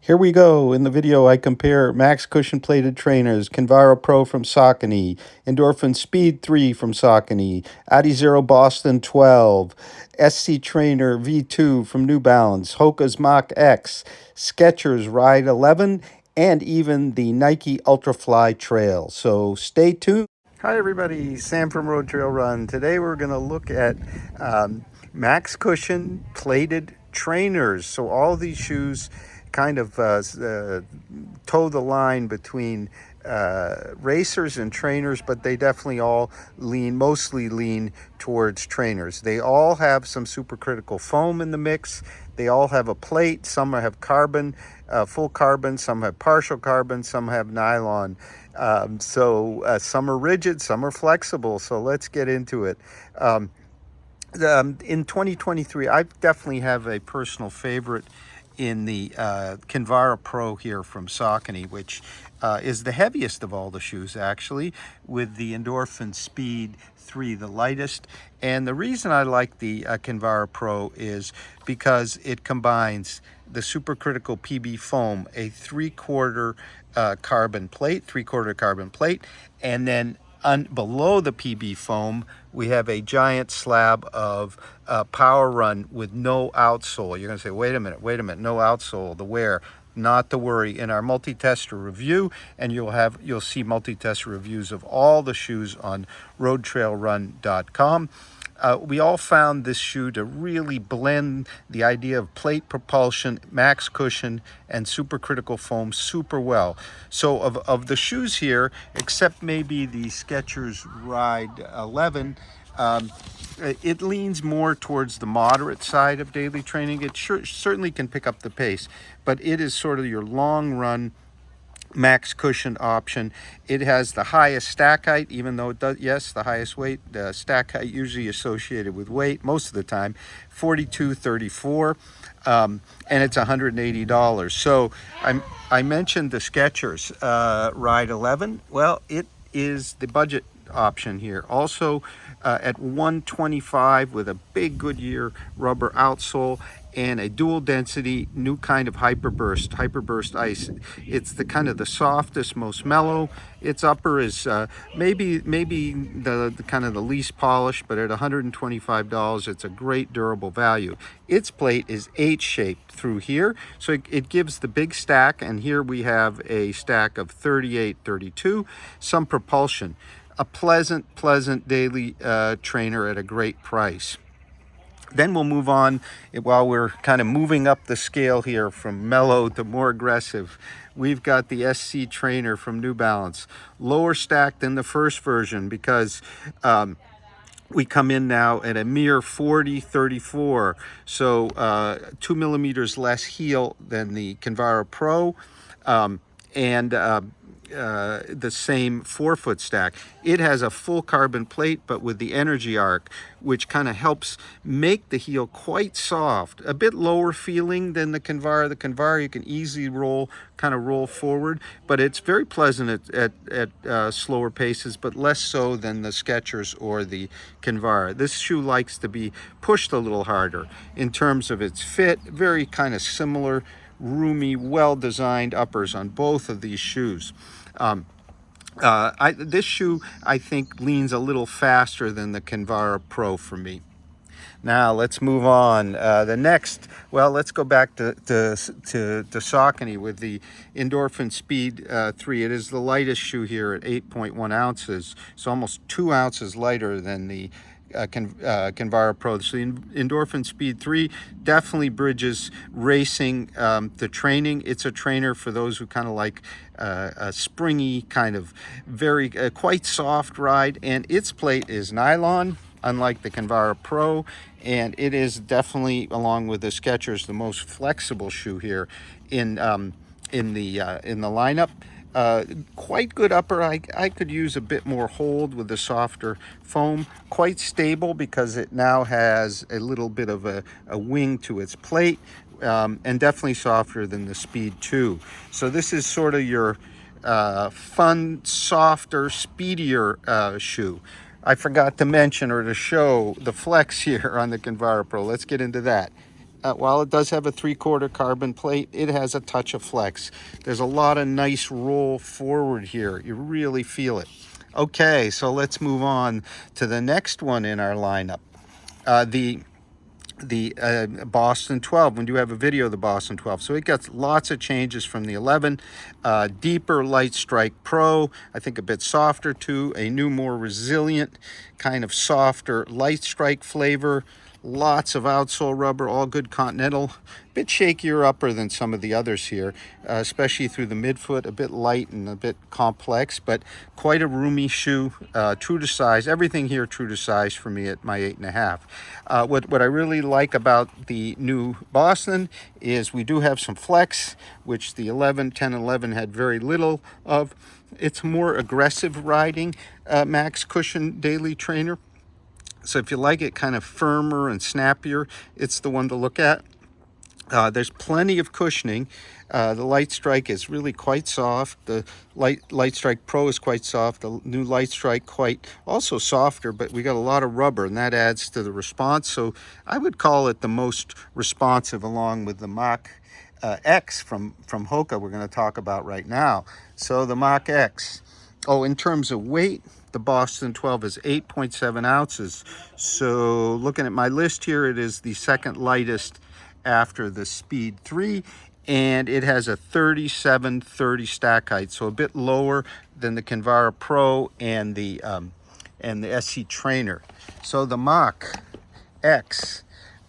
Here we go. In the video, I compare max cushion plated trainers, Kinvara Pro from Saucony, Endorphin Speed 3 from Saucony, Adizero Boston 12, SC Trainer V2 from New Balance, Hoka's Mach X, Skechers Ride 11, and even the Nike Ultrafly Trail. So stay tuned. Hi everybody, Sam from RoadTrailRun. Today we're going to look at max cushion plated trainers. So all these shoes kind of toe the line between racers and trainers, but they definitely all mostly lean towards trainers. They all have some supercritical foam in the mix. They all have a plate. Some have carbon, full carbon. Some have partial carbon. Some have nylon. Some are rigid, some are flexible. So let's get into it. In 2023, I definitely have a personal favorite in the Kinvara Pro here from Saucony, which is the heaviest of all the shoes, actually, with the Endorphin Speed 3, the lightest. And the reason I like the Kinvara Pro is because it combines the supercritical PB foam, a three-quarter carbon plate, and then below the PB foam, we have a giant slab of Power Run with no outsole. You're going to say, wait a minute, no outsole, the wear. Not to worry. In our multi-tester review, and you'll see multi-tester reviews of all the shoes on RoadTrailRun.com. We all found this shoe to really blend the idea of plate propulsion, max cushion, and supercritical foam super well. So of the shoes here, except maybe the Skechers Ride 11, it leans more towards the moderate side of daily training. It certainly can pick up the pace, but it is sort of your long run max cushion option. It has the highest stack height, even though it does, yes, the highest weight. The stack height usually associated with weight most of the time, 42.34, and it's $180. So I mentioned the Skechers Ride 11. Well, it is the budget option here. Also at $125 with a big Goodyear rubber outsole and a dual density new kind of hyperburst ice. It's the kind of the softest, most mellow. Its upper is maybe the kind of the least polished, but at $125 it's a great durable value. Its plate is H-shaped through here, so it gives the big stack, and here we have a stack of 38, 32, some propulsion. A pleasant daily trainer at a great price. Then we'll move on, while we're kind of moving up the scale here from mellow to more aggressive. We've got the SC Trainer from New Balance. Lower stack than the first version because we come in now at a mere 40.34. So 2 millimeters less heel than the Kinvara Pro. The same 4-foot stack. It has a full carbon plate, but with the energy arc, which kind of helps make the heel quite soft, a bit lower feeling than the Kinvara. The Kinvara you can easily roll forward, but it's very pleasant at slower paces, but less so than the Skechers or the Kinvara. This shoe likes to be pushed a little harder in terms of its fit. Very kind of similar, roomy, well-designed uppers on both of these shoes. This shoe, I think, leans a little faster than the Kinvara Pro for me. Now let's move on. The next, well, let's go back to Saucony with the Endorphin Speed 3. It is the lightest shoe here at 8.1 ounces. It's almost 2 ounces lighter than the Kinvara Pro. So the Endorphin Speed 3 definitely bridges racing to training. It's a trainer for those who kind of like a springy, kind of very quite soft ride, and its plate is nylon, unlike the Kinvara Pro, and it is definitely, along with the Skechers, the most flexible shoe here in the lineup. Quite good upper. I could use a bit more hold with the softer foam. Quite stable because it now has a little bit of a wing to its plate, and definitely softer than the Speed 2. So this is sort of your fun, softer, speedier shoe. I forgot to mention or to show the flex here on the Kinvara Pro. Let's get into that. while it does have a 3/4 carbon plate, it has a touch of flex. There's a lot of nice roll forward here. You really feel it. Okay, so let's move on to the next one in our lineup. The Boston 12. We do have a video of the Boston 12. So it got lots of changes from the 11. Deeper Light Strike Pro, I think a bit softer too. A new, more resilient, kind of softer Light Strike flavor. Lots of outsole rubber, all good Continental. A bit shakier upper than some of the others here, especially through the midfoot. A bit light and a bit complex, but quite a roomy shoe. True to size. Everything here true to size for me at my 8.5. What I really like about the new Boston is we do have some flex, which the 10, 11 had very little of. It's more aggressive riding, max cushion daily trainer. So if you like it kind of firmer and snappier, it's the one to look at. There's plenty of cushioning. The Light Strike is really quite soft. The Light Strike Pro is quite soft. The new Light Strike quite also softer, but we got a lot of rubber, and that adds to the response. So I would call it the most responsive, along with the Mach X from Hoka we're going to talk about right now. So the Mach X. Oh, in terms of weight, the Boston 12 is 8.7 ounces. So looking at my list here, it is the second lightest after the Speed 3, and it has a 3730 stack height, so a bit lower than the Kinvara Pro and the SC Trainer. So the Mach X,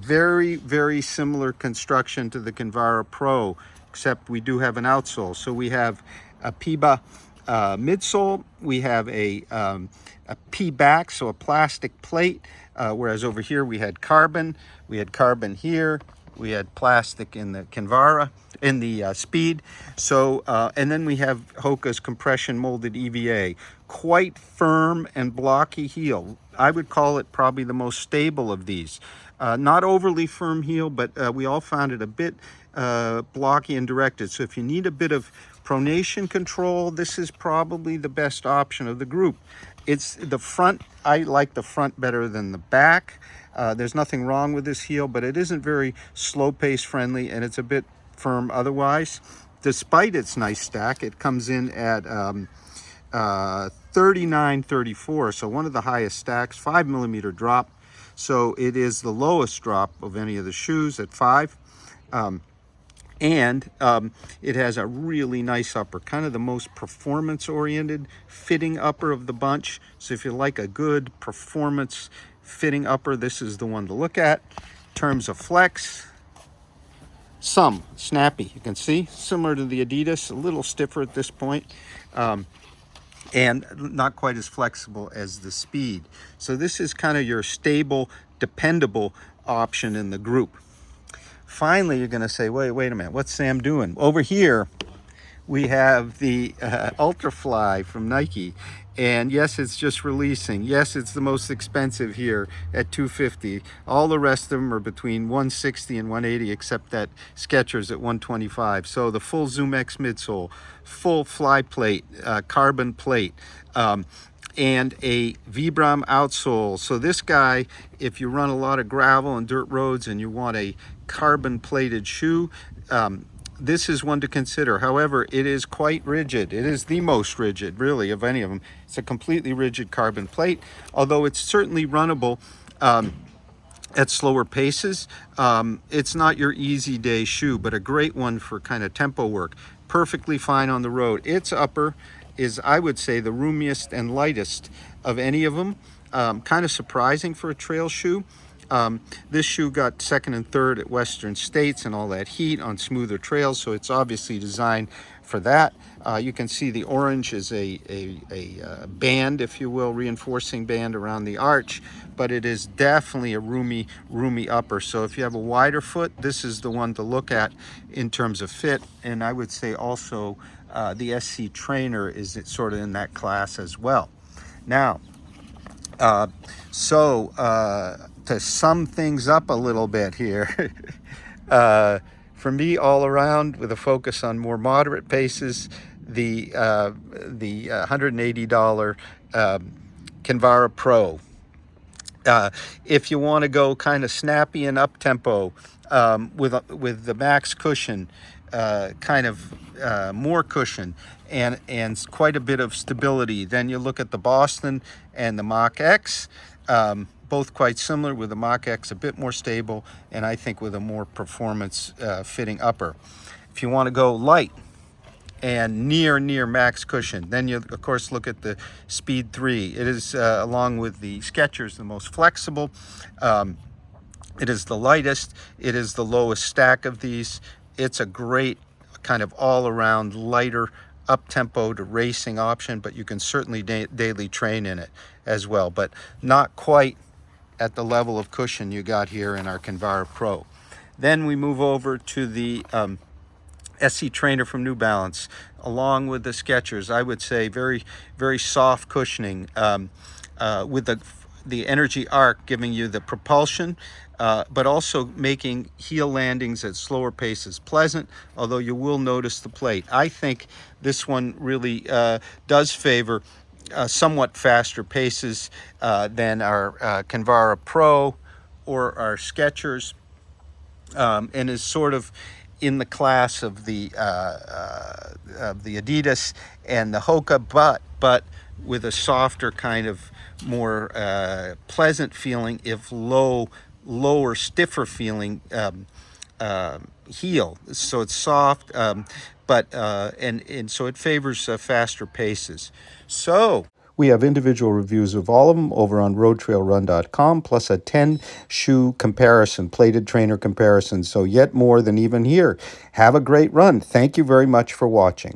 very, very similar construction to the Kinvara Pro, except we do have an outsole. So we have a PIBA midsole, we have a P back, so a plastic plate, whereas over here we had carbon here, we had plastic in the Kinvara, in the Speed. So and then we have Hoka's compression molded EVA, quite firm and blocky heel. I would call it probably the most stable of these. Not overly firm heel, but we all found it a bit blocky and directed. So if you need a bit of pronation control, this is probably the best option of the group. It's the front. I like the front better than the back. There's nothing wrong with this heel, but it isn't very slow pace friendly, and it's a bit firm otherwise. Despite its nice stack, it comes in at 39.34, so one of the highest stacks, 5mm drop. So it is the lowest drop of any of the shoes at 5. And it has a really nice upper, kind of the most performance-oriented fitting upper of the bunch. So if you like a good performance fitting upper, this is the one to look at. In terms of flex, some snappy, you can see, similar to the Adidas, a little stiffer at this point, and not quite as flexible as the Speed. So this is kind of your stable, dependable option in the group. Finally, you're going to say, wait a minute, what's Sam doing? Over here, we have the Ultrafly from Nike. And yes, it's just releasing. Yes, it's the most expensive here at $250. All the rest of them are between $160 and $180, except that Skechers at $125. So the full Zoom X midsole, full fly plate, carbon plate, and a Vibram outsole. So this guy, if you run a lot of gravel and dirt roads and you want a carbon plated shoe, this is one to consider. However, it is quite rigid. It is the most rigid, really, of any of them. It's a completely rigid carbon plate, although it's certainly runnable at slower paces. It's not your easy day shoe, but a great one for kind of tempo work. Perfectly fine on the road. Its upper is, I would say, the roomiest and lightest of any of them. Kind of surprising for a trail shoe. This shoe got second and third at Western States and all that heat on smoother trails, so it's obviously designed for that. You can see the orange is a band, if you will, reinforcing band around the arch, but it is definitely a roomy upper. So if you have a wider foot, this is the one to look at in terms of fit. And I would say also the SC Trainer is sort of in that class as well. Now, to sum things up a little bit here, for me, all around, with a focus on more moderate paces, the $180 Kinvara Pro. If you want to go kind of snappy and up tempo, with the max cushion, more cushion and quite a bit of stability. Then you look at the Boston and the Mach X, both quite similar, with the Mach X a bit more stable, and I think with a more performance fitting upper. If you want to go light and near max cushion, then you of course look at the Speed 3. It is along with the Skechers the most flexible. It is the lightest. It is the lowest stack of these. It's a great kind of all-around lighter up-tempo to racing option, but you can certainly daily train in it as well, but not quite at the level of cushion you got here in our Kinvara Pro. Then we move over to the SC Trainer from New Balance, along with the Skechers. I would say very soft cushioning, with the Energy Arc giving you the propulsion, but also making heel landings at slower paces pleasant, although you will notice the plate. I think this one really does favor somewhat faster paces than our Kinvara Pro or our Skechers, and is sort of in the class of the Adidas and the Hoka, but with a softer kind of more pleasant feeling, if lower, stiffer feeling heel. So it's soft, but so it favors faster paces. So we have individual reviews of all of them over on RoadTrailRun.com, plus a 10 shoe comparison, plated trainer comparison. So yet more than even here. Have a great run. Thank you very much for watching.